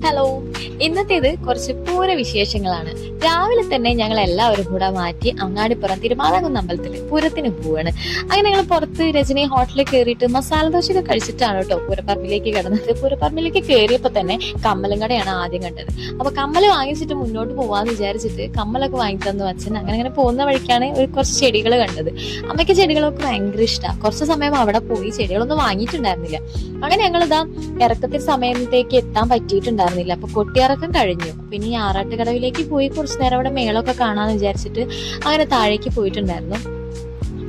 Hello, ഇന്നത്തേത് കുറച്ച് പൂര വിശേഷങ്ങളാണ്. രാവിലെ തന്നെ ഞങ്ങൾ എല്ലാവരും കൂടെ മാറ്റി അങ്ങാടിപ്പുറം തിരുമാതാകുന്ന അമ്പലത്തിൽ പൂരത്തിന് പോവാണ്. അങ്ങനെ ഞങ്ങൾ പുറത്ത് രജനി ഹോട്ടലിൽ കയറിയിട്ട് മസാല ദോശയൊക്കെ കഴിച്ചിട്ടാണ് കേട്ടോ പൂരപ്പറമ്പിലേക്ക് കിടന്നത്. പൂരപ്പറമ്പിലേക്ക് കയറിയപ്പോ തന്നെ കമ്മലും കടയാണ് ആദ്യം കണ്ടത്. അപ്പൊ കമ്മല് വാങ്ങിച്ചിട്ട് മുന്നോട്ട് പോവാന്ന് വിചാരിച്ചിട്ട് കമ്മലൊക്കെ വാങ്ങി തന്നു അച്ഛൻ. അങ്ങനെ പോകുന്ന വഴിക്കാണ് കുറച്ച് ചെടികൾ കണ്ടത്. അമ്മയ്ക്ക് ചെടികളൊക്കെ ഭയങ്കര ഇഷ്ടമാണ്. കുറച്ച് സമയം അവിടെ പോയി ചെടികളൊന്നും വാങ്ങിയിട്ടുണ്ടായിരുന്നില്ല. അങ്ങനെ ഞങ്ങളിതാ ഇറക്കത്തിൽ സമയത്തേക്ക് എത്താൻ പറ്റിയിട്ടുണ്ടായിരുന്നില്ല. അപ്പൊ കൊട്ടിയിറക്കം കഴിഞ്ഞു. പിന്നെ ഈ ആറാട്ടുകടവിലേക്ക് പോയി കുറച്ചു നേരം അവിടെ മേളൊക്കെ കാണാന്ന് വിചാരിച്ചിട്ട് അങ്ങനെ താഴേക്ക് പോയിട്ടുണ്ടായിരുന്നു.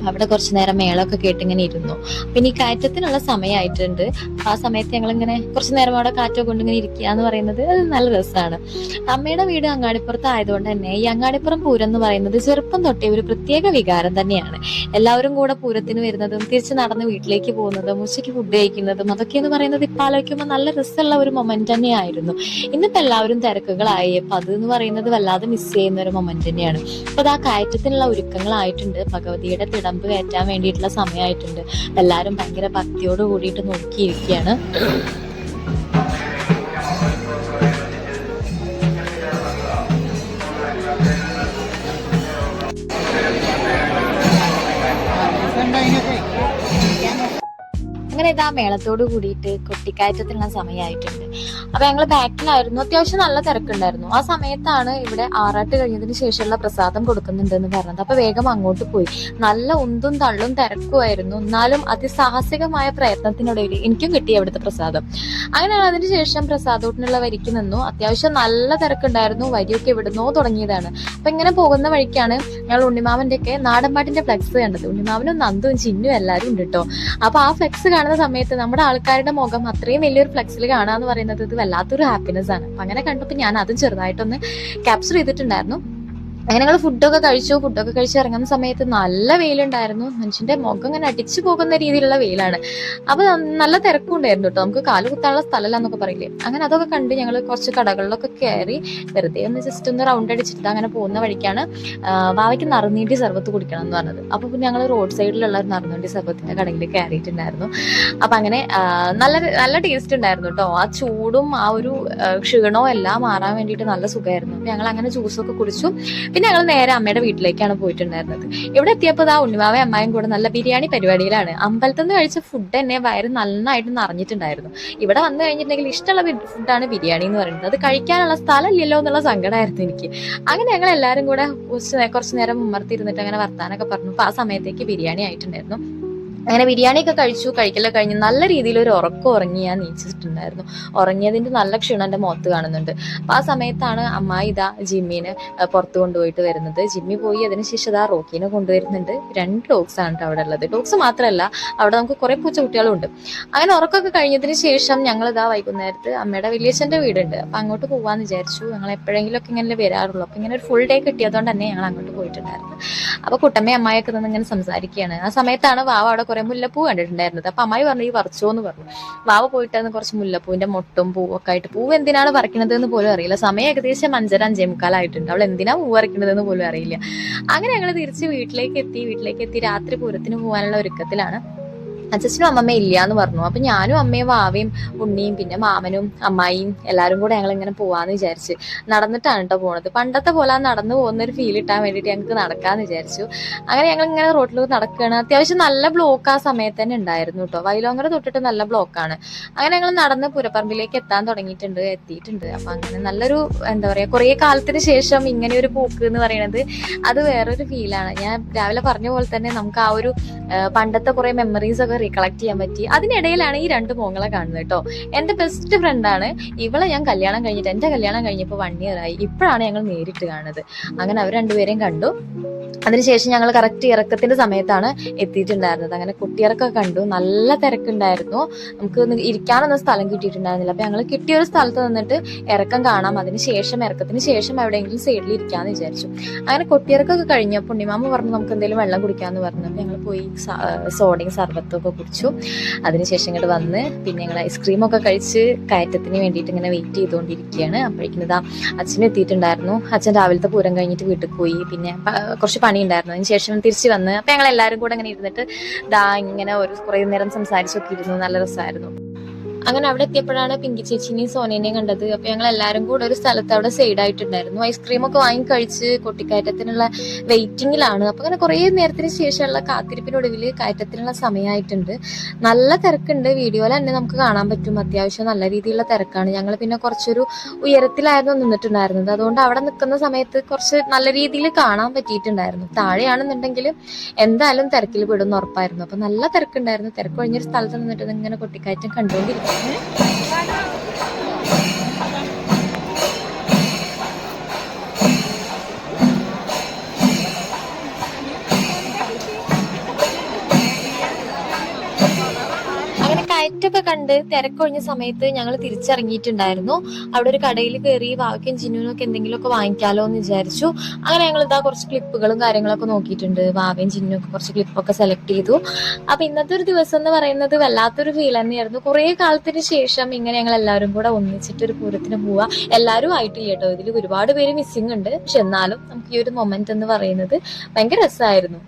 അവിടെ കുറച്ചു നേരം മേളൊക്കെ കേട്ടിങ്ങനെ ഇരുന്നു. പിന്നെ ഈ കയറ്റത്തിനുള്ള സമയമായിട്ടുണ്ട്. ആ സമയത്ത് ഞങ്ങൾ ഇങ്ങനെ കുറച്ചു നേരം അവിടെ കാറ്റോ കൊണ്ടിങ്ങനെ ഇരിക്കുക എന്ന് പറയുന്നത് അത് നല്ല രസമാണ്. അമ്മയുടെ വീട് അങ്ങാടിപ്പുറത്ത് ആയതുകൊണ്ട് തന്നെ ഈ അങ്ങാടിപ്പുറം പൂരം എന്ന് പറയുന്നത് ചെറുപ്പം തൊട്ടേ ഒരു പ്രത്യേക വികാരം തന്നെയാണ്. എല്ലാവരും കൂടെ പൂരത്തിന് വരുന്നതും തിരിച്ച് നടന്ന് വീട്ടിലേക്ക് പോകുന്നതും ഉച്ചയ്ക്ക് ഫുഡ് കഴിക്കുന്നതും അതൊക്കെ എന്ന് പറയുന്നത് ഇപ്പം ആലോചിക്കുമ്പോൾ നല്ല രസമുള്ള ഒരു മൊമെന്റ് തന്നെയായിരുന്നു. ഇന്നിപ്പോ എല്ലാവരും തിരക്കുകളായി. അപ്പൊ അത് എന്ന് പറയുന്നത് വല്ലാതെ മിസ് ചെയ്യുന്ന ഒരു മൊമെന്റ് തന്നെയാണ്. അപ്പൊ അത് ആ കയറ്റത്തിനുള്ള ഒരുക്കങ്ങളായിട്ടുണ്ട്. ഭഗവതിയുടെ തിടമ്പ് കയറ്റാൻ വേണ്ടിയിട്ടുള്ള സമയമായിട്ടുണ്ട്. എല്ലാവരും ഭയങ്കര ഭക്തിയോട് കൂടിയിട്ട് നോക്കിയിരിക്കുകയാണ്. അങ്ങനെ ഇതാ മേളത്തോട് കൂടിയിട്ട് കൊട്ടിക്കയറ്റത്തിനുള്ള സമയമായിട്ടുണ്ട്. അപ്പൊ ഞങ്ങള് ബാക്കിലായിരുന്നു. അത്യാവശ്യം നല്ല തിരക്കുണ്ടായിരുന്നു. ആ സമയത്താണ് ഇവിടെ ആറാട്ട് കഴിഞ്ഞതിന് ശേഷമുള്ള പ്രസാദം കൊടുക്കുന്നുണ്ട് എന്ന് പറഞ്ഞത്. അപ്പൊ വേഗം അങ്ങോട്ട് പോയി. നല്ല ഉന്തും തള്ളും തിരക്കുമായിരുന്നു. എന്നാലും അതിസാഹസികമായ പ്രയത്നത്തിനൊടുവിൽ എനിക്കും കിട്ടി അവിടുത്തെ പ്രസാദം. അങ്ങനെയാണ് അതിന് ശേഷം പ്രസാദോട്ടിനുള്ള വരിക്ക് നിന്നു. അത്യാവശ്യം നല്ല തിരക്കുണ്ടായിരുന്നു. വരിയൊക്കെ എവിടുന്നോ തുടങ്ങിയതാണ്. അപ്പൊ ഇങ്ങനെ പോകുന്ന വഴിക്കാണ് ഞങ്ങൾ ഉണ്ണിമാവന്റെ ഒക്കെ നാടൻപാട്ടിന്റെ ഫ്ലെക്സ് കണ്ടത്. ഉണ്ണിമാവനും നന്ദും ചിന്നും എല്ലാവരും ഉണ്ട് കേട്ടോ. അപ്പൊ ആ ഫ്ലെക്സ് കാണുന്ന സമയത്ത് നമ്മുടെ ആൾക്കാരുടെ മുഖം അത്രയും വലിയൊരു ഫ്ലെക്സിൽ കാണാന്ന് പറയുന്നത് ഇത് വല്ലാത്തൊരു ഹാപ്പിനെസ് ആണ്. അപ്പൊ അങ്ങനെ കണ്ടപ്പോൾ ഞാൻ അതും ചെറുതായിട്ടൊന്ന് ക്യാപ്ചർ ചെയ്തിട്ടുണ്ടായിരുന്നു. അങ്ങനെ ഞങ്ങൾ ഫുഡൊക്കെ കഴിച്ച് ഇറങ്ങുന്ന സമയത്ത് നല്ല വെയിലുണ്ടായിരുന്നു. മനുഷ്യന്റെ മുഖം ഇങ്ങനെ അടിച്ചു പോകുന്ന രീതിയിലുള്ള വെയിലാണ്. അപ്പൊ നല്ല തിരക്കും ഉണ്ടായിരുന്നു കേട്ടോ. നമുക്ക് കാല് കുത്താനുള്ള സ്ഥലമല്ല എന്നൊക്കെ പറയില്ലേ. അങ്ങനെ അതൊക്കെ കണ്ട് ഞങ്ങൾ കുറച്ച് കടകളിലൊക്കെ കയറി വെറുതെ ഒന്ന് ജസ്റ്റ് ഒന്ന് റൗണ്ട് അടിച്ചിട്ട് അങ്ങനെ പോകുന്ന വഴിക്കാണ് വാവയ്ക്ക് നറുനീട്ടി സർബത്ത് കുടിക്കണം എന്ന് പറഞ്ഞത്. അപ്പൊ ഞങ്ങൾ റോഡ് സൈഡിലുള്ള ഒരു നറുനീട്ടി സർബത്തിന്റെ കടയിൽ കയറിയിട്ടുണ്ടായിരുന്നു. അപ്പൊ അങ്ങനെ നല്ല ടേസ്റ്റ് ഉണ്ടായിരുന്നു കേട്ടോ. ആ ചൂടും ആ ഒരു ക്ഷീണവും എല്ലാം മാറാൻ വേണ്ടിയിട്ട് നല്ല സുഖമായിരുന്നു. അപ്പൊ ഞങ്ങൾ അങ്ങനെ ജ്യൂസൊക്കെ കുടിച്ചു. പിന്നെ ഞങ്ങൾ നേരെ അമ്മയുടെ വീട്ടിലേക്കാണ് പോയിട്ടുണ്ടായിരുന്നത്. ഇവിടെ എത്തിയപ്പോൾ ആ ഉണ്ണിമാവയും അമ്മായും കൂടെ നല്ല ബിരിയാണി പരിപാടിയിലാണ്. അമ്പലത്തിൽ നിന്ന് കഴിച്ച ഫുഡ് തന്നെ വയറ് നന്നായിട്ട് നിറഞ്ഞിട്ടുണ്ടായിരുന്നു. ഇവിടെ വന്നു കഴിഞ്ഞിട്ടുണ്ടെങ്കിൽ ഇഷ്ടമുള്ള ഫുഡാണ് ബിരിയാണി എന്ന് പറയുന്നത്. അത് കഴിക്കാനുള്ള സ്ഥലം ഇല്ലല്ലോ എന്നുള്ള സങ്കടമായിരുന്നു എനിക്ക്. അങ്ങനെ ഞങ്ങൾ എല്ലാവരും കൂടെ കുറച്ചു നേരം ഉമ്മർത്തിരുന്നിട്ട് അങ്ങനെ വർത്താനൊക്കെ പറഞ്ഞു. അപ്പൊ ആ സമയത്തേക്ക് ബിരിയാണി ആയിട്ടുണ്ടായിരുന്നു. അങ്ങനെ ബിരിയാണിയൊക്കെ കഴിക്കലൊക്കെ കഴിഞ്ഞ് നല്ല രീതിയിൽ ഒരു ഉറക്കം ഉറങ്ങി ഞാൻ നീച്ചിട്ടുണ്ടായിരുന്നു. ഉറങ്ങിയതിന്റെ നല്ല ക്ഷീണം എൻ്റെ മുഖത്ത് കാണുന്നുണ്ട്. അപ്പൊ ആ സമയത്താണ് അമ്മായി ഇതാ ജിമ്മിനെ പുറത്ത് കൊണ്ടുപോയിട്ട് വരുന്നത്. ജിമ്മി പോയി അതിനുശേഷം ഇതാ റോക്കീനെ കൊണ്ടുവരുന്നുണ്ട്. 2 ഡോഗ്സ് ആണ് അവിടെ ഉള്ളത്. ഡോഗ്സ് മാത്രമല്ല, അവിടെ നമുക്ക് കുറെ പൂച്ചക്കുട്ടികളും ഉണ്ട്. അങ്ങനെ ഉറക്കമൊക്കെ കഴിഞ്ഞതിന് ശേഷം ഞങ്ങൾ ഇതാ വൈകുന്നേരത്ത് അമ്മയുടെ വലിയച്ഛൻ്റെ വീടുണ്ട്. അപ്പൊ അങ്ങോട്ട് പോവാന്ന് വിചാരിച്ചു. ഞങ്ങൾ എപ്പോഴെങ്കിലും ഒക്കെ ഇങ്ങനെ വരാറുള്ളൂ. അപ്പൊ ഇങ്ങനെ ഒരു ഫുൾ ഡേ കിട്ടിയതുകൊണ്ട് തന്നെ ഞങ്ങൾ അങ്ങോട്ട് പോയിട്ടുണ്ടായിരുന്നു. അപ്പൊ കുട്ടമ്മയും അമ്മായിയൊക്കെ നിന്ന് ഇങ്ങനെ സംസാരിക്കുകയാണ്. ആ സമയത്താണ് വാവ അവിടെ കുറെ മുല്ലപ്പൂ കണ്ടിട്ടുണ്ടായിരുന്നത്. അപ്പൊ അമ്മായി പറഞ്ഞു ഈ പറിച്ചോ എന്ന് പറഞ്ഞു. വാവ പോയിട്ടായിരുന്നു കുറച്ച് മുല്ലപ്പൂവിന്റെ മൊട്ടും പൂവൊക്കെ ആയിട്ട്. പൂവ് എന്തിനാണ് പറിക്കണത് എന്ന് പോലും അറിയില്ല. സമയം ഏകദേശം 5:30-5:45 അവൾ എന്തിനാ പൂവ് പറിക്കണത് എന്ന് പോലും അറിയില്ല. അങ്ങനെ ഞങ്ങൾ തിരിച്ച് വീട്ടിലേക്ക് എത്തി. രാത്രി പൂരത്തിന് പോകാനുള്ള ഒരുക്കത്തിലാണ്. അച്ഛനും അമ്മമ്മയും ഇല്ല എന്ന് പറഞ്ഞു. അപ്പൊ ഞാനും അമ്മയും വാവയും ഉണ്ണിയും പിന്നെ മാമനും അമ്മായിയും എല്ലാവരും കൂടെ ഞങ്ങൾ ഇങ്ങനെ പോവാന്ന് വിചാരിച്ച് നടന്നിട്ടാണ് കേട്ടോ പോണത്. പണ്ടത്തെ പോലെ നടന്നു പോകുന്ന ഒരു ഫീൽ ഇട്ടാൻ വേണ്ടിയിട്ട് ഞങ്ങൾക്ക് നടക്കാന്ന് വിചാരിച്ചു. അങ്ങനെ ഞങ്ങൾ ഇങ്ങനെ റോഡിലൂടെ നടക്കുകയാണ്. അത്യാവശ്യം നല്ല ബ്ലോക്ക് ആ സമയത്ത് തന്നെ ഉണ്ടായിരുന്നു കേട്ടോ. വൈലോങ്ങര തൊട്ടിട്ട് നല്ല ബ്ലോക്കാണ്. അങ്ങനെ ഞങ്ങൾ നടന്ന് പൂരപ്പറമ്പിലേക്ക് എത്തിയിട്ടുണ്ട്. അപ്പൊ അങ്ങനെ നല്ലൊരു എന്താ പറയാ, കുറെ കാലത്തിന് ശേഷം ഇങ്ങനെ ഒരു പോക്ക് എന്ന് പറയുന്നത് അത് വേറൊരു ഫീലാണ്. ഞാൻ രാവിലെ പറഞ്ഞ പോലെ തന്നെ നമുക്ക് ആ ഒരു പണ്ടത്തെ കുറെ മെമ്മറീസ് ഒക്കെ റീകളക്ട് ചെയ്യാൻ പറ്റി. അതിനിടയിലാണ് ഈ 2 മോങ്ങളെ കാണുന്നത് കേട്ടോ. എന്റെ ബെസ്റ്റ് ഫ്രണ്ടാണ് ഇവളെ. ഞാൻ എന്റെ കല്യാണം കഴിഞ്ഞപ്പോൾ 1 year ആയി. ഇപ്പോഴാണ് ഞങ്ങൾ നേരിട്ട് കാണുന്നത്. അങ്ങനെ അവർ രണ്ടുപേരെയും കണ്ടു. അതിനുശേഷം ഞങ്ങൾ കറക്റ്റ് ഇറക്കത്തിന്റെ സമയത്താണ് എത്തിയിട്ടുണ്ടായിരുന്നത്. അങ്ങനെ കുട്ടിയിറക്കൊക്കെ കണ്ടു. നല്ല തിരക്കുണ്ടായിരുന്നു. നമുക്ക് ഇരിക്കാനൊന്നും സ്ഥലം കിട്ടിയിട്ടുണ്ടായിരുന്നില്ല. അപ്പൊ ഞങ്ങൾ കിട്ടിയ ഒരു സ്ഥലത്ത് നിന്നിട്ട് ഇറക്കം കാണാം. ഇറക്കത്തിന് ശേഷം എവിടെയെങ്കിലും സൈഡിൽ ഇരിക്കാന്ന് വിചാരിച്ചു. അങ്ങനെ കൊട്ടിയിറക്കൊക്കെ കഴിഞ്ഞു. പുണ്യമാമ പറഞ്ഞു നമുക്ക് എന്തെങ്കിലും വെള്ളം കുടിക്കാന്ന് പറഞ്ഞു. അപ്പൊ ഞങ്ങൾ പോയി സോഡയും സർബത്തൊക്കെ കുടിച്ചു. അതിനുശേഷം ഇങ്ങോട്ട് വന്ന് പിന്നെ ഞങ്ങൾ ഐസ്ക്രീമൊക്കെ കഴിച്ച് കയറ്റത്തിന് വേണ്ടിയിട്ട് ഇങ്ങനെ വെയിറ്റ് ചെയ്തുകൊണ്ടിരിക്കുകയാണ്. അപ്പോഴേക്കും ഇതാ അച്ഛനും എത്തിയിട്ടുണ്ടായിരുന്നു. അച്ഛൻ രാവിലത്തെ പൂരം കഴിഞ്ഞിട്ട് വീട്ടിൽ പോയി. പിന്നെ കുറച്ച് പണി ഉണ്ടായിരുന്നു. അതിന് ശേഷം തിരിച്ചു വന്ന് അപ്പൊ ഞങ്ങൾ എല്ലാവരും കൂടെ ഇങ്ങനെ ഇരുന്നിട്ട് ഇങ്ങനെ കുറെ നേരം സംസാരിച്ചൊക്കെ ഇരുന്നു. നല്ല രസമായിരുന്നു. അങ്ങനെ അവിടെ എത്തിയപ്പോഴാണ് പിങ്കി ചേച്ചിനെയും സോനേനെയും കണ്ടത്. അപ്പൊ ഞങ്ങൾ എല്ലാരും കൂടെ ഒരു സ്ഥലത്ത് അവിടെ സൈഡ് ആയിട്ടുണ്ടായിരുന്നു. ഐസ്ക്രീം ഒക്കെ വാങ്ങി കഴിച്ച് കൊട്ടിക്കയറ്റത്തിനുള്ള വെയിറ്റിംഗിലാണ്. അപ്പൊ അങ്ങനെ കുറെ നേരത്തിന് ശേഷമുള്ള കാത്തിരിപ്പിനൊടുവിൽ കയറ്റത്തിനുള്ള സമയമായിട്ടുണ്ട്. നല്ല തിരക്കുണ്ട്, വീഡിയോയിൽ തന്നെ നമുക്ക് കാണാൻ പറ്റും. അത്യാവശ്യം നല്ല രീതിയിലുള്ള തിരക്കാണ്. ഞങ്ങൾ പിന്നെ കുറച്ചൊരു ഉയരത്തിലായിരുന്നു നിന്നിട്ടുണ്ടായിരുന്നത്. അതുകൊണ്ട് അവിടെ നിൽക്കുന്ന സമയത്ത് കുറച്ച് നല്ല രീതിയിൽ കാണാൻ പറ്റിയിട്ടുണ്ടായിരുന്നു. താഴെയാണെന്നുണ്ടെങ്കിൽ എന്തായാലും തിരക്കിൽ പെടുന്ന ഉറപ്പായിരുന്നു. അപ്പൊ നല്ല തിരക്കുണ്ടായിരുന്നു. തിരക്ക് കഴിഞ്ഞൊരു സ്ഥലത്ത് നിന്നിട്ട് ഇങ്ങനെ കൊട്ടിക്കയറ്റം കണ്ടുകൊണ്ടിരിക്കുന്നു. അങ്ങനെ കയറ്റൊക്കെ കണ്ട് തിരക്കൊഴിഞ്ഞ സമയത്ത് ഞങ്ങൾ തിരിച്ചിറങ്ങിയിട്ടുണ്ടായിരുന്നു. അവിടെ ഒരു കടയിൽ കയറി വാവയ്ക്കും ജിന്നുവിനും ഒക്കെ എന്തെങ്കിലുമൊക്കെ വാങ്ങിക്കാലോ എന്ന് വിചാരിച്ചു. അങ്ങനെ ഞങ്ങൾ ഇതാ കുറച്ച് ക്ലിപ്പുകളും കാര്യങ്ങളൊക്കെ നോക്കിയിട്ടുണ്ട്. വാവയും ജിന്നും ഒക്കെ കുറച്ച് ക്ലിപ്പൊക്കെ സെലക്ട് ചെയ്തു. അപ്പൊ ഇന്നത്തെ ഒരു ദിവസം എന്ന് പറയുന്നത് വല്ലാത്തൊരു ഫീൽ തന്നെയായിരുന്നു. കുറെ കാലത്തിന് ശേഷം ഇങ്ങനെ ഞങ്ങൾ എല്ലാവരും കൂടെ ഒന്നിച്ചിട്ട് ഒരു പൂരത്തിന് പോവാ. എല്ലാവരും ആയിട്ടില്ല കേട്ടോ, ഇതിൽ ഒരുപാട് പേര് മിസ്സിംഗ് ഉണ്ട്. പക്ഷെ എന്നാലും നമുക്ക് ഈ ഒരു മൊമെന്റ് എന്ന് പറയുന്നത് ഭയങ്കര രസമായിരുന്നു.